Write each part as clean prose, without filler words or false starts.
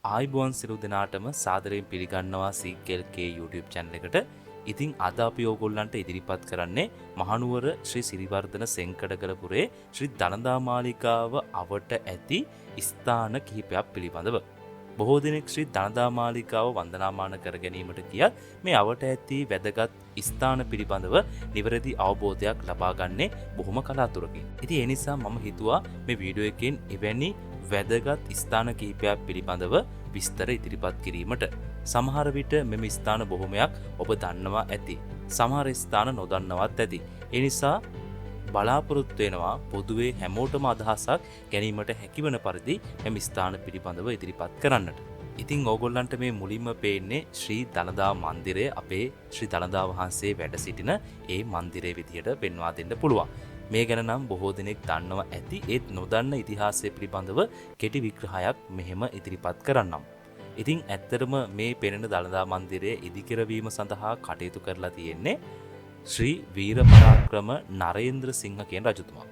ආයිබෝන් සිරු දෙනාටම සාදරයෙන් පිළිගන්නවා CKLK YouTube channel එකට. ඉතින් අද අපි ඕගොල්ලන්ට ඉදිරිපත් කරන්නේ මහනුවර ශ්‍රී සිරිවර්ධන සෙන්කඩගලපුරේ ශ්‍රී දනදා මාලිගාව අවට ඇති ස්ථාන කිහිපයක් පිළිබඳව. බොහෝ දෙනෙක් ශ්‍රී දනදා මාලිගාව වන්දනාමාන කර ගැනීමට කියත් මේ අවට ඇති වැදගත් ස්ථාන පිළිබඳව නිවැරදි අවබෝධයක් ලබා ගන්නේ බොහොම කලාතුරකින්. ඉතින් ඒ නිසා මම හිතුවා මේ වීඩියෝ එකෙන් එවැනි වැදගත් ස්ථාන කිහිපයක් පිළිබඳව විස්තර ඉදිරිපත් කිරීමට. සමහර විට මෙම ස්ථාන බොහොමයක් ඔබ දන්නවා ඇති. සමහර ස්ථාන නොදන්නවත් ඇති. ඒ නිසා බලාපොරොත්තු වෙනවා පොදුවේ හැමෝටම අදහසක් ගැනීමට හැකිවන පරිදි මෙම ස්ථාන පිළිබඳව ඉදිරිපත් කරන්නට. ඉතින් ඕගොල්ලන්ට මේ මුලින්ම පේන්නේ ශ්‍රී දනදා මන්දිරය, අපේ ශ්‍රී දනදා වහන්සේ වැඩ සිටින ඒ මන්දිරය විදියට පෙන්වා දෙන්න පුළුවන්. මේ ගැන නම් බොහෝ දෙනෙක් දන්නවා ඇති. ඒත් නොදන්න ඉතිහාසය පිළිබඳව කෙටි විග්‍රහයක් මෙහෙම ඉදිරිපත් කරන්නම්. ඉතින් ඇත්තටම මේ පෙනෙන දළදා මන්දිරය ඉදිකරවීම සඳහා කටයුතු කරලා තියෙන්නේ ශ්‍රී වීර පරාක්‍රම නරේන්ද්‍ර සිංහ කියන රජතුමා.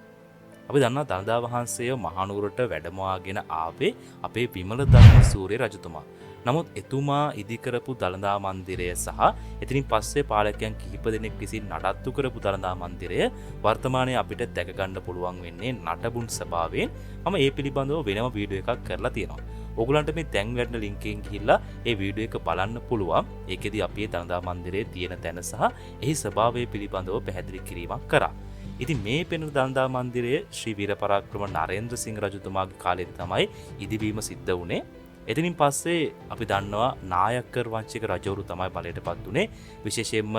අපි දන්නා දළදා වහන්සේව මහනුවරට වැඩමවාගෙන ආවේ අපේ විමල ධර්ම සූරිය රජතුමා. නමුත් එතුමා ඉදිකරපු දළදා මන්දිරය සහ එතනින් පස්සේ පාලකයන් කිහිප දෙනෙක් විසින් නඩත්තු කරපු දළදා මන්දිරය වර්තමානයේ අපිට දැක ගන්න පුළුවන් වෙන්නේ නටබුන් ස්වභාවයෙන්. මම ඒ පිළිබඳව වෙනම වීඩියෝ එකක් කරලා තියෙනවා. ඔයගලන්ට මේ දැන් වැඩන ලින්ක් එකෙන් ගිහිල්ලා ඒ වීඩියෝ එක බලන්න පුළුවන්. ඒකෙදි අපි දළදා මන්දිරයේ තියෙන තැන සහ එහි ස්වභාවය පිළිබඳව පැහැදිලි කිරීමක් කරා. ඉතින් මේ පෙනෙන දළදා මන්දිරය ශ්‍රී වීර පරාක්‍රම නරේන්ද්‍ර සිංහ රජතුමාගේ කාලේදී තමයි ඉදිවීම සිද්ධ වුණේ. එතනින් පස්සේ අපි දන්නවා නායක්කර් වංශික රජවරු තමයි බලයට පත් වුණේ. විශේෂයෙන්ම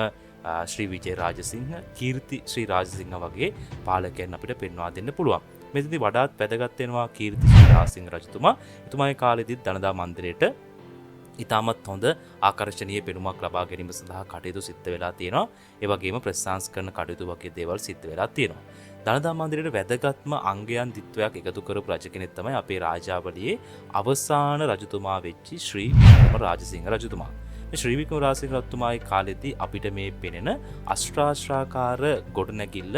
ශ්‍රී විජය රාජසිංහ, කීර්ති ශ්‍රී රාජසිංහ වගේ පාලකයන් අපිට පෙන්වා දෙන්න පුළුවන්. මෙතනදී වඩාත් වැදගත් වෙනවා කීර්ති ශ්‍රී රාජසිංහ රජතුමා. එතුමාගේ කාලෙදිත් දළදා මන්දිරයට ඉතාමත් හොඳ ආකර්ශනීය පෙනුමක් ලබා ගැනීම සඳහා කටයුතු සිද්ධ වෙලා තියෙනවා. ඒ වගේම ප්‍රශංසකරන කටයුතු වගේ දේවල් සිද්ධ වෙලා තියෙනවා. දළදා මන්දිරයේ වැදගත්ම අංගයන් දිත්වයක් එකතු කරපු රජ කෙනෙක් තමයි අපේ රාජාවලියේ අවසාන රජතුමා වෙච්චි ශ්‍රී වික්‍රම රාජසිංහ රජතුමා. මේ ශ්‍රී වික්‍රම රාජසිංහ රජතුමාගේ කාලෙදී අපිට මේ පෙනෙන අෂ්ටාශ්‍රාකාර ගොඩනැගිල්ල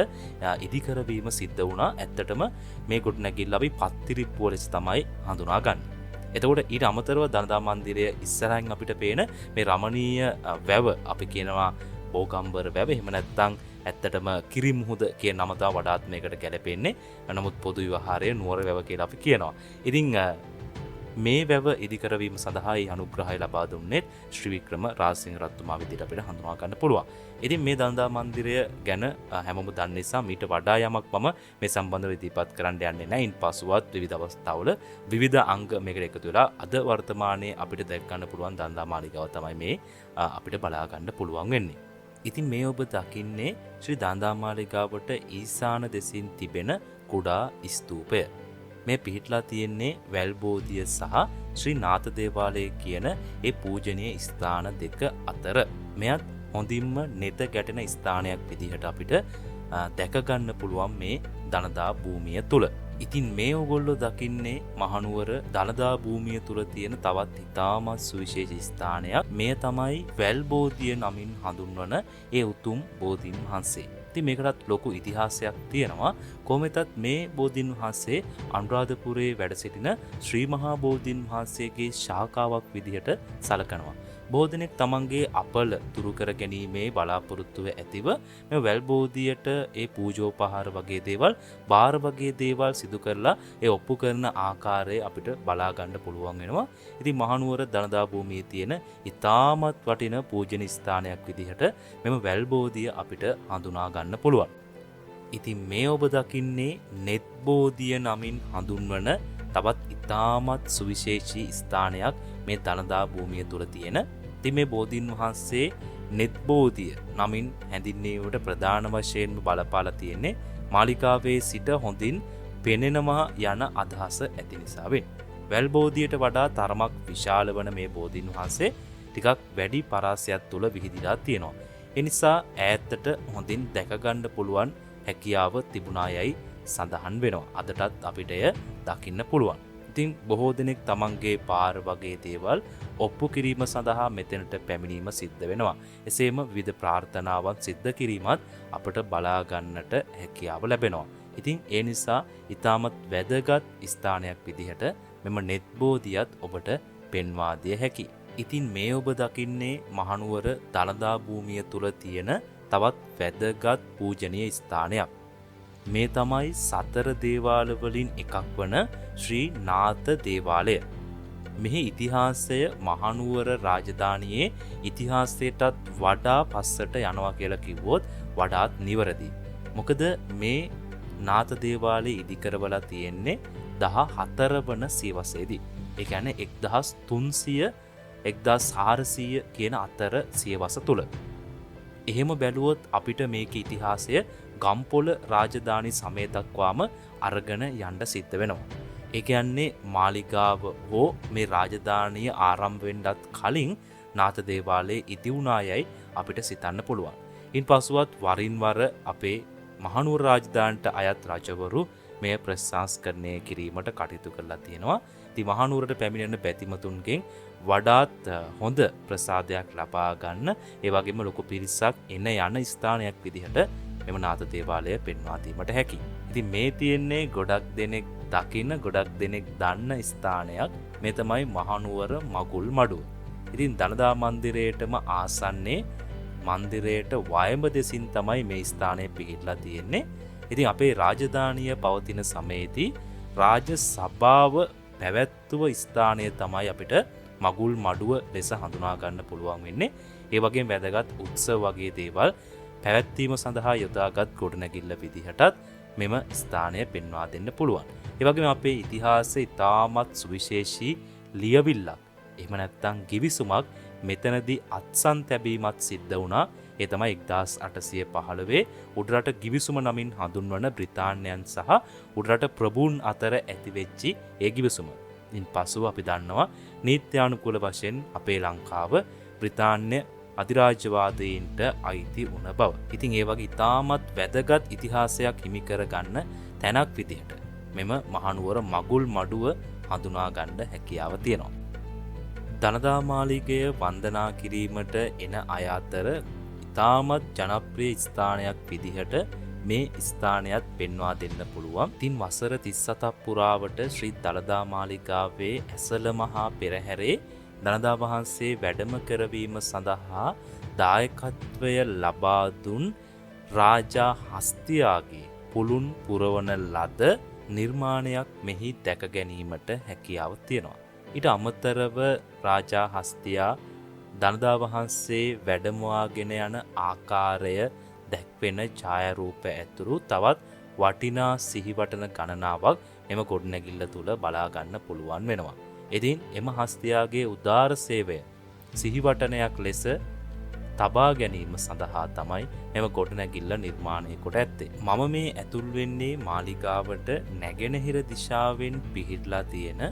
ඉදිකරවීම සිද්ධ වුණා. ඇත්තටම මේ ගොඩනැගිල්ල අපි පත්තිරිප්පුව ලෙස තමයි හඳුනාගන්නේ. එතකොට ඊට අමතරව දළදා මන්දිරය ඉස්සරහින් අපිට පේන මේ රමණීය වැව අපි කියනවා බෝගම්බර වැව. එහෙම නැත්නම් ඇත්තටම කිරිමුහුද කියන නම තමයි වඩාත් මේකට ගැලපෙන්නේ. නමුත් පොදු විවහාරයේ නුවර වැව කියලා අපි කියනවා. ඉතින් මේ වැව ඉදිකරවීම සඳහා අනුග්‍රහය ලබා දුන්නේ ශ්‍රී වික්‍රම රාජසිංහ රජතුමා විදිහට අපිට හඳුනා ගන්න පුළුවන්. ඉතින් මේ දළදා මන්දිරය ගැන හැමෝම දන්න නිසා මීට වඩා යමක් මම මේ සම්බන්ධව ඉදිරිපත් කරන්න යන්නේ නැහැ. ඉන්පසුවත් විවිධ අවස්ථාවල විවිධ අංග මේකට එකතු වෙලා අද වර්තමානයේ අපිට දැක ගන්න පුළුවන් දළදා මාලිගාව තමයි මේ අපිට බලා ගන්න පුළුවන් වෙන්නේ. ඉතින් මේ ඔබ දකින්නේ ශ්‍රී දළදා මාලිගාවට ඊසාන දෙසින් තිබෙන කුඩා ස්තූපය. මේ පිහිටලා තියෙන්නේ වැල්බෝධිය සහ ශ්‍රී නාථ දේවාලය කියන ඒ පූජනීය ස්ථාන දෙක අතර. මෙයත් හොඳින්ම නෙත ගැටෙන ස්ථානයක් විදිහට අපිට දැක ගන්න පුළුවන් මේ දළදා භූමිය තුල. ඉතින් මේ ඔයගොල්ලෝ දකින්නේ මහනුවර දළදා භූමිය තුල තියෙන තවත් ඉතාමත් සුවිශේෂී ස්ථානයක්. මෙය තමයි වැල්බෝධිය නමින් හඳුන්වන ඒ උතුම් බෝධීන් වහන්සේ. මේකටත් ලොකු ඉතිහාසයක් තියෙනවා. කොහොමෙතත් මේ බෝධීන් වහන්සේ අනුරාධපුරයේ වැඩ සිටින ශ්‍රී මහා බෝධීන් වහන්සේගේ ශාඛාවක් විදිහට සැලකනවා. බොහෝ දෙනෙක් තමන්ගේ අපල දුරු කර ගැනීමේ බලාපොරොත්තුව ඇතිව මේ වැල් බෝධියට ඒ පූජෝපහාර වගේ දේවල්, බාර වගේ දේවල් සිදු කරලා ඒ ඔප්පු කරන ආකාරය අපිට බලා ගන්න පුළුවන් වෙනවා. ඉතින් මහනුවර දළදා භූමියේ තියෙන ඉතාමත් වටින පූජනීය ස්ථානයක් විදිහට මෙම වැල් බෝධිය අපිට හඳුනා ගන්න පුළුවන්. ඉතින් මේ ඔබ දකින්නේ නෙත් බෝධිය නමින් හඳුන්වන තවත් ඉතාමත් සුවිශේෂී ස්ථානයක් මේ දළදා භූමිය තුල තියෙන. ඉතින් මේ බෝධීන් වහන්සේ නෙත් බෝධිය නමින් හැඳින්වීමට ප්‍රධාන වශයෙන්ම බලපාලා තියෙන්නේ මාලිගාවේ සිට හොඳින් පෙනෙනවා යන අදහස ඇති නිසා වෙන්නේ. වැල් බෝධියට වඩා තරමක් විශාල වන මේ බෝධීන් වහන්සේ ටිකක් වැඩි පරාසයක් තුල විහිදිලා තියෙනවා. ඒ නිසා ඈතට හොඳින් දැක ගන්න පුළුවන් හැකියාව තිබුණා යයි සඳහන් වෙනවා. අදටත් අපිට එය දකින්න පුළුවන්. ඉතින් බොහෝ දෙනෙක් තමන්ගේ පාර වගේ දේවල් ඔප්පු කිරීම සඳහා මෙතනට පැමිණීම සිද්ධ වෙනවා. එසේම විවිධ ප්‍රාර්ථනාවන් සිද්ධ කිරීමත් අපට බලා ගන්නට හැකියාව ලැබෙනවා. ඉතින් ඒ නිසා ඊටමත් වැදගත් ස්ථානයක් විදිහට මෙම නෙත් බෝධියත් ඔබට පෙන්වා දිය හැකියි. ඉතින් මේ ඔබ දකින්නේ මහනුවර දළදා භූමිය තුල තියෙන තවත් වැදගත් පූජනීය ස්ථානයක්. මේ තමයි සතර දේවාල වලින් එකක් වන ශ්‍රී නාථ දේවාලය. මෙහි ඉතිහාසය මහනුවර රාජධානියේ ඉතිහාසයටත් වඩා පස්සට යනවා කියලා කිව්වොත් වඩාත් නිවැරදි. මොකද මේ නාථ දේවාලය ඉදි කරවලා තියෙන්නේ 14 වන සියවසේදී. ඒ කියන්නේ 1300 1400 කියන අතර සියවස තුල. එහෙම බැලුවොත් අපිට මේකේ ඉතිහාසය ගම්පොළ රාජධානි සමය දක්වාම අරගෙන යන්න සිද්ධ වෙනවා. ඒ කියන්නේ මාලිගාව හෝ මේ රාජධානිය ආරම්භ වෙන්නත් කලින් නාථ දේවාලයේ ඉදි වුණායයි අපිට සිතන්න පුළුවන්. ඉන්පසුවත් වරින් වර අපේ මහනුවර රාජධානියට අයත් රජවරු මෙය ප්‍රශංසකරණය කිරීමට කටයුතු කරලා තියෙනවා. ඉතින් මහනුවරට පැමිණෙන බැතිමතුන්ගෙන් වඩාත් හොඳ ප්‍රසාදයක් ලබා ගන්න, ඒ වගේම ලොකු පිරිසක් එන යන ස්ථානයක් විදිහට මෙම නාථ දේවාලය පෙන්වා දීමට හැකියි. ඉතින් මේ තියෙන්නේ ගොඩක් දෙනෙක් දකින්න, ගොඩක් දෙනෙක් දන්න ස්ථානයක්. මේ තමයි මහනුවර මගුල් මඩුව. ඉතින් දළදා මන්දිරයටම ආසන්නේ මන්දිරයට වයඹ දෙසින් තමයි මේ ස්ථානය පිහිටලා තියෙන්නේ. ඉතින් අපේ රාජධානිය පවතින සමයේදී රාජ සභාව පැවැත්වුව ස්ථානය තමයි අපිට මගුල් මඩුව ලෙස හඳුනා ගන්න පුළුවන් වෙන්නේ. ඒ වගේම වැදගත් උත්සව වගේ දේවල් පැවැත්වීම සඳහා යොදාගත් ගොඩනැගිල්ල විදිහටත් මෙම ස්ථානය පෙන්වා දෙන්න පුළුවන්. ඒ වගේම අපේ ඉතිහාසයේ ඉතාමත් සුවිශේෂී ලියවිල්ලක්, එහෙම නැත්නම් ගිවිසුමක් මෙතනදී අත්සන් තැබීමත් සිද්ධ වුණා. ඒ තමයි 1815 උඩරට ගිවිසුම නමින් හඳුන්වන බ්‍රිතාන්‍යයන් සහ උඩරට ප්‍රභූන් අතර ඇතිවෙච්චි ඒ ගිවිසුම. ඉන් පසුව අපි දන්නවා නීත්‍යානුකූල වශයෙන් අපේ ලංකාව බ්‍රිතාන්‍ය අධිරාජ්‍යවාදීන්ට අයිති වුණ බව. ඉතින් ඒ වගේ ඉතාමත් වැදගත් ඉතිහාසයක් හිමි කරගන්න තැනක් විදිහට මෙම මහනුවර මගුල් මඩුව හඳුනා ගන්න හැකියාව තියෙනවා. දළදා මාලිගය වන්දනා කිරීමට එන අය අතර ඉතාමත් ජනප්‍රිය ස්ථානයක් විදිහට මේ ස්ථානයත් පෙන්වා දෙන්න පුළුවන්. ඉතින් වසර 37ක් පුරාවට ශ්‍රී දළදා මාලිගාවේ ඇසළ මහා පෙරහැරේ දළදා වහන්සේ වැඩම කරවීම සඳහා දායකත්වය ලබා දුන් රාජා හස්තියාගේ පුළුන් පුරවන ලද නිර්මාණයක් මෙහි දැක ගැනීමට හැකියාව තියෙනවා. ඊට අමතරව රාජා හස්තියා දළදා වහන්සේ වැඩමවාගෙන යන ආකාරය දැක්වෙන ඡායාරූප ඇතුළු තවත් වටිනා සිහිවටන ගණනාවක් එම ගොඩනැගිල්ල තුල බලා ගන්න පුළුවන් වෙනවා. ඉතින් එම හස්තියාගේ උදාර සේවය සිහිවටනයක් ලෙස තබා ගැනීම සඳහා තමයි එම ගොඩනැගිල්ල නිර්මාණය කොට ඇත්තේ. මම මේ ඇතුල් වෙන්නේ මාලිගාවට නැගෙනහිර දිශාවෙන් පිහිටලා තියෙන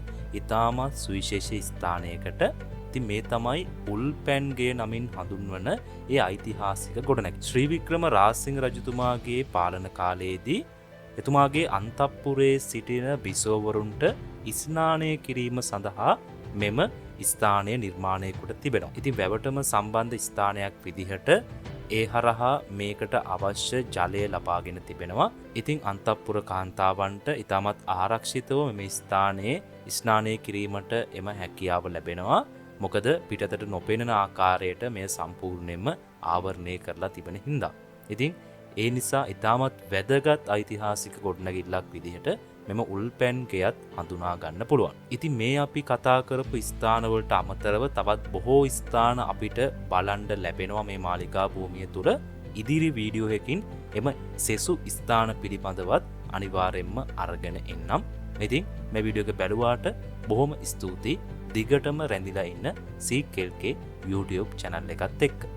ඉතාමත් සුවිශේෂී ස්ථානයකට. ඉතින් මේ තමයි උල්පැන්ගේ නමින් හඳුන්වන ඒ ඓතිහාසික ගොඩනැගිල්ල. ශ්‍රී වික්‍රම රාජසිංහ රජතුමාගේ පාලන කාලයේදී එතුමාගේ අන්තපුරේ සිටින බිසෝවරුන්ට ස්නානය කිරීම සඳහා මෙම ස්ථානය නිර්මාණය කොට තිබෙනවා. ඉතින් වැවටම සම්බන්ධ ස්ථානයක් විදිහට ඒ හරහා මේකට අවශ්‍ය ජලය ලබාගෙන තිබෙනවා. ඉතින් අන්තපුර කාන්තාවන්ට ඉතාමත් ආරක්ෂිතව මේ ස්ථානයේ ස්නානය කිරීමට එම හැකියාව ලැබෙනවා. මොකද පිටතට නොපෙනෙන ආකාරයට මෙය සම්පූර්ණයෙන්ම ආවරණය කරලා තිබෙන හින්දා. ඉතින් ඒ නිසා ඉතාමත් වැදගත් ඓතිහාසික ගොඩනැගිල්ලක් විදිහට මෙම උල්පැන් ගෙයත් හඳුනා ගන්න පුළුවන්. ඉතින් මේ අපි කතා කරපු ස්ථානවලට අමතරව තවත් බොහෝ ස්ථාන අපිට බලන්න ලැබෙනවා මේ මාලිගා භූමිය තුල. ඉදිරි වීඩියෝ එකකින් එම සෙසු ස්ථාන පිළිබඳවත් අනිවාර්යයෙන්ම අරගෙන එන්නම්. ඉතින් මේ වීඩියෝ එක බැලුවාට බොහොම ස්තුතියි. දිගටම රැඳිලා ඉන්න CKLK YouTube channel එකත් එක්ක.